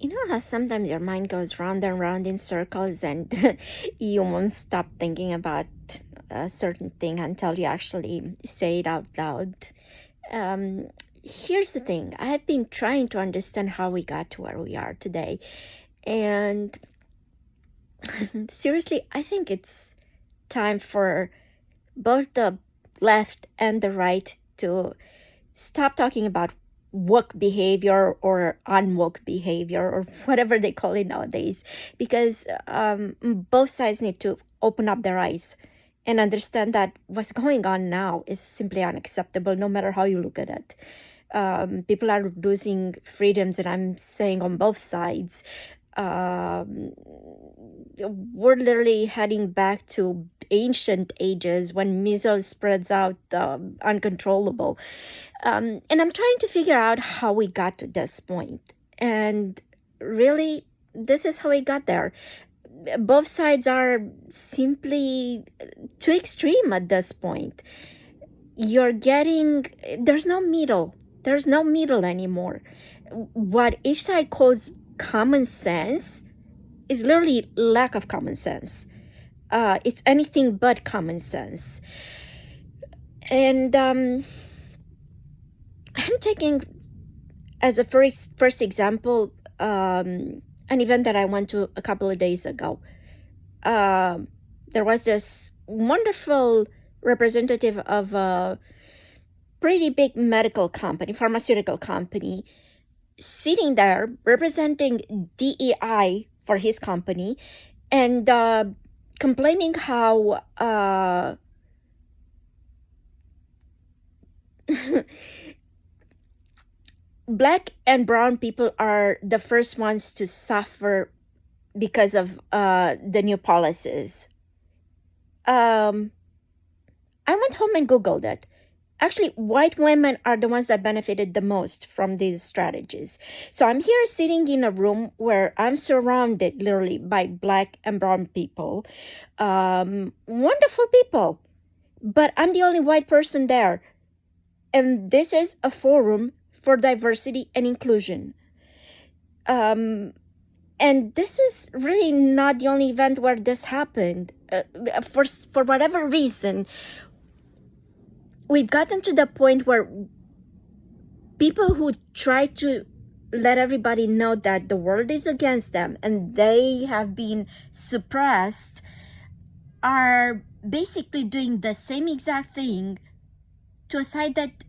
You know how sometimes your mind goes round and round in circles and you won't stop thinking about a certain thing until you actually say it out loud. Um, Here's the thing. I have been trying to understand how we got to where we are today. And seriously, I think it's time for both the left and the right to stop talking about woke behavior or unwoke behavior or whatever they call it nowadays, because both sides need to open up their eyes and understand that what's going on now is simply unacceptable, no matter how you look at it. People are losing freedoms, and I'm saying on both sides. We're literally heading back to ancient ages when measles spreads out uncontrollable. And I'm trying to figure out how we got to this point. And really, this is how we got there. Both sides are simply too extreme at this point. There's no middle. There's no middle anymore. What each side calls common sense is literally lack of common sense. It's anything but common sense. And I'm taking as a first example an event that I went to a couple of days ago. There was this wonderful representative of a pretty big pharmaceutical company, sitting there representing DEI for his company and complaining how Black and brown people are the first ones to suffer because of the new policies. I went home and Googled it. Actually, white women are the ones that benefited the most from these strategies. So I'm here sitting in a room where I'm surrounded literally by Black and brown people, wonderful people, but I'm the only white person there. And this is a forum for diversity and inclusion. And this is really not the only event where this happened. For whatever reason, we've gotten to the point where people who try to let everybody know that the world is against them and they have been suppressed are basically doing the same exact thing to a side that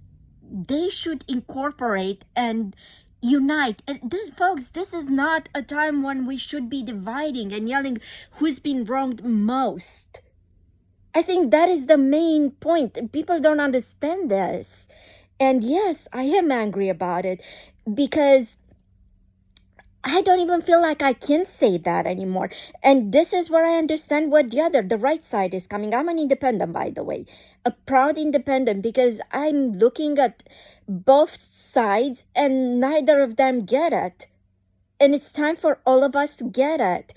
they should incorporate and unite. And folks, this is not a time when we should be dividing and yelling who's been wronged most. I think that is the main point. People don't understand this. And yes, I am angry about it because I don't even feel like I can say that anymore. And this is where I understand what the right side is coming. I'm an independent, by the way, a proud independent, because I'm looking at both sides and neither of them get it. And it's time for all of us to get it.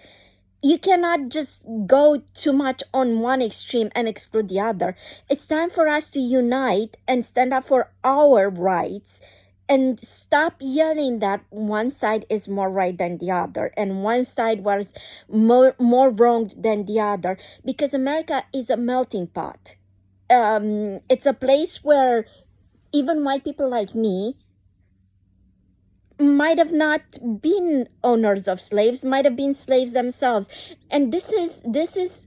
You cannot just go too much on one extreme and exclude the other. It's time for us to unite and stand up for our rights and stop yelling that one side is more right than the other and one side was more wronged than the other, because America is a melting pot. It's a place where even white people like me might have not been owners of slaves, might have been slaves themselves. And this is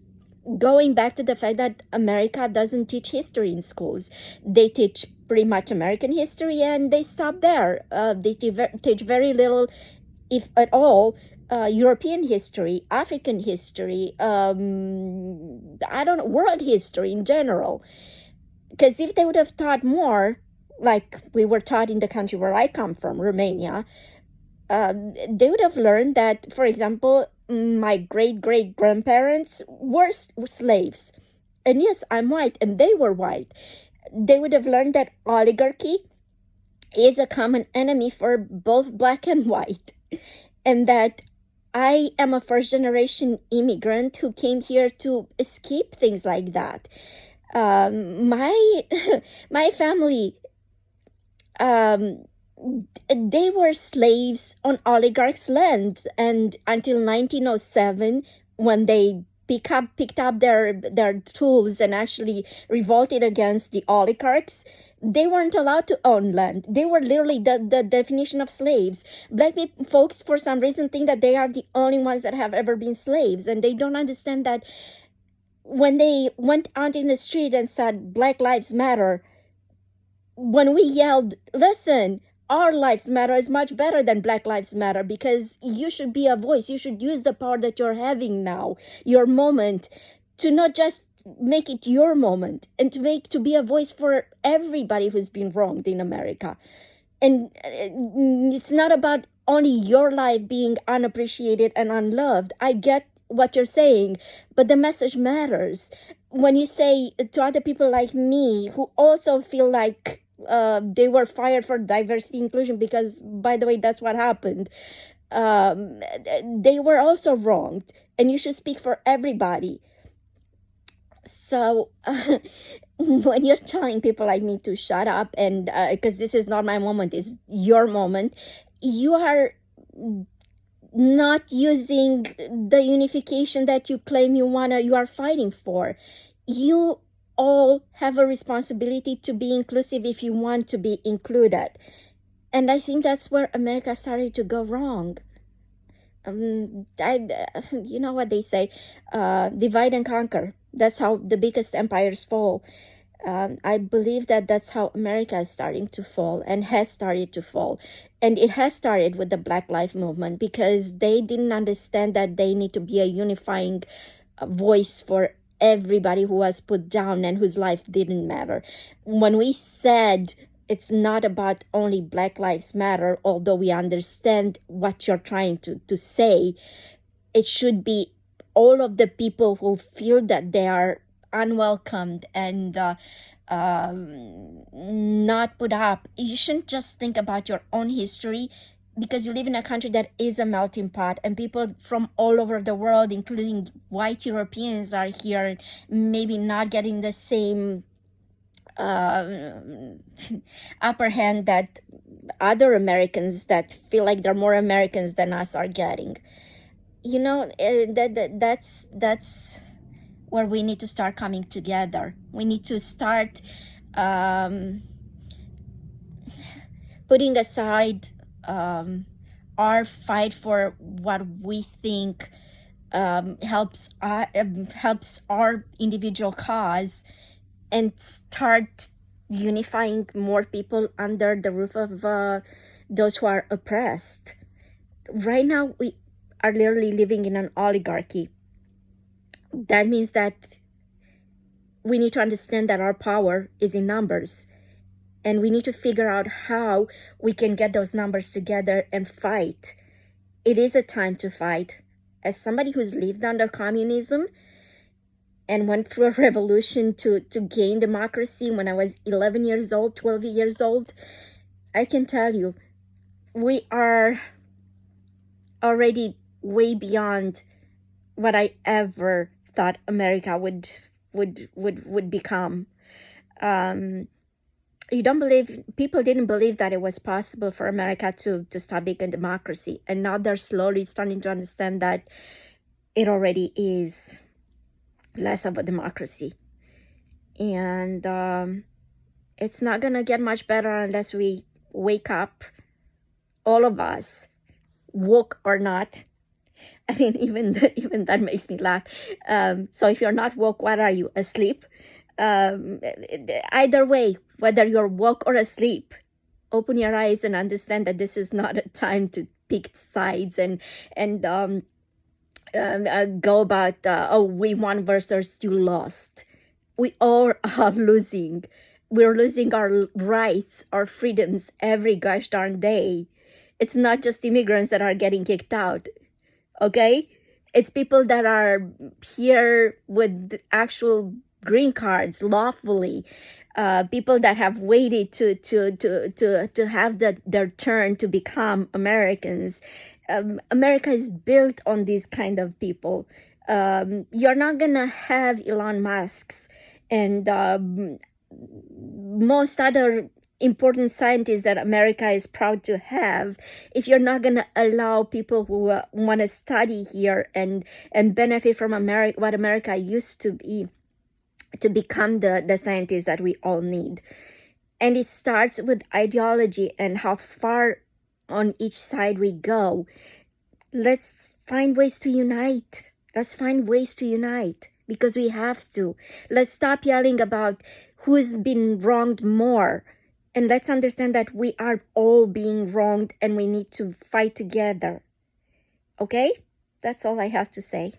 going back to the fact that America doesn't teach history in schools. They teach pretty much American history and they stop there. They teach very little, if at all, European history, African history, world history in general. Because if they would have taught more, like we were taught in the country where I come from, Romania, they would have learned that, for example, my great-great-grandparents were slaves. And yes, I'm white, and they were white. They would have learned that oligarchy is a common enemy for both Black and white. And that I am a first-generation immigrant who came here to escape things like that. My family they were slaves on oligarchs' land, and until 1907, when they picked up their tools and actually revolted against the oligarchs, they weren't allowed to own land. They were literally the definition of slaves. Black people, folks, for some reason, think that they are the only ones that have ever been slaves, and they don't understand that when they went out in the street and said Black Lives Matter, when we yelled, listen, our lives matter is much better than Black Lives Matter, because you should be a voice. You should use the power that you're having now, your moment, to not just make it your moment, and to be a voice for everybody who's been wronged in America. And it's not about only your life being unappreciated and unloved. I get what you're saying, but the message matters. When you say to other people like me, who also feel like they were fired for diversity inclusion, because, by the way, that's what happened. They were also wronged, and you should speak for everybody. So when you're telling people like me to shut up, and because this is not my moment, it's your moment, you are not using the unification that you claim you are fighting for. You all have a responsibility to be inclusive if you want to be included. And I think that's where America started to go wrong. You know what they say, divide and conquer. That's how the biggest empires fall. I believe that that's how America is starting to fall, and has started to fall. And it has started with the Black Lives Movement, because they didn't understand that they need to be a unifying voice for everybody who was put down and whose life didn't matter. When we said it's not about only Black Lives Matter, although we understand what you're trying to say, it should be all of the people who feel that they are unwelcomed and not put up. You shouldn't just think about your own history, because you live in a country that is a melting pot, and people from all over the world, including white Europeans, are here, maybe not getting the same upper hand that other Americans that feel like they're more Americans than us are getting. You know, that's where we need to start coming together. We need to start putting aside our fight for what we think helps our individual cause, and start unifying more people under the roof of those who are oppressed. Right now, we are literally living in an oligarchy. That means that we need to understand that our power is in numbers, and we need to figure out how we can get those numbers together and fight. It is a time to fight. As somebody who's lived under communism and went through a revolution to gain democracy when I was 11 years old, 12 years old, I can tell you, we are already way beyond what I ever thought America would become. People didn't believe that it was possible for America to start being a democracy, and now they're slowly starting to understand that it already is less of a democracy. And it's not gonna get much better unless we wake up, all of us, woke or not. I mean, even that makes me laugh. So if you're not woke, what are you, asleep? Either way, whether you're woke or asleep, open your eyes and understand that this is not a time to pick sides and go about, we won versus you lost. We all are losing. We're losing our rights, our freedoms every gosh darn day. It's not just immigrants that are getting kicked out, okay? It's people that are here with actual green cards lawfully, people that have waited to have their turn to become Americans. America is built on these kind of people. You're not gonna have Elon Musk's and most other important scientists that America is proud to have, if you're not going to allow people who want to study here and benefit from America, what America used to be, to become the scientists that we all need. And it starts with ideology and how far on each side we go. Let's find ways to unite. Let's find ways to unite, because we have to. Let's stop yelling about who's been wronged more. And let's understand that we are all being wronged and we need to fight together. Okay? That's all I have to say.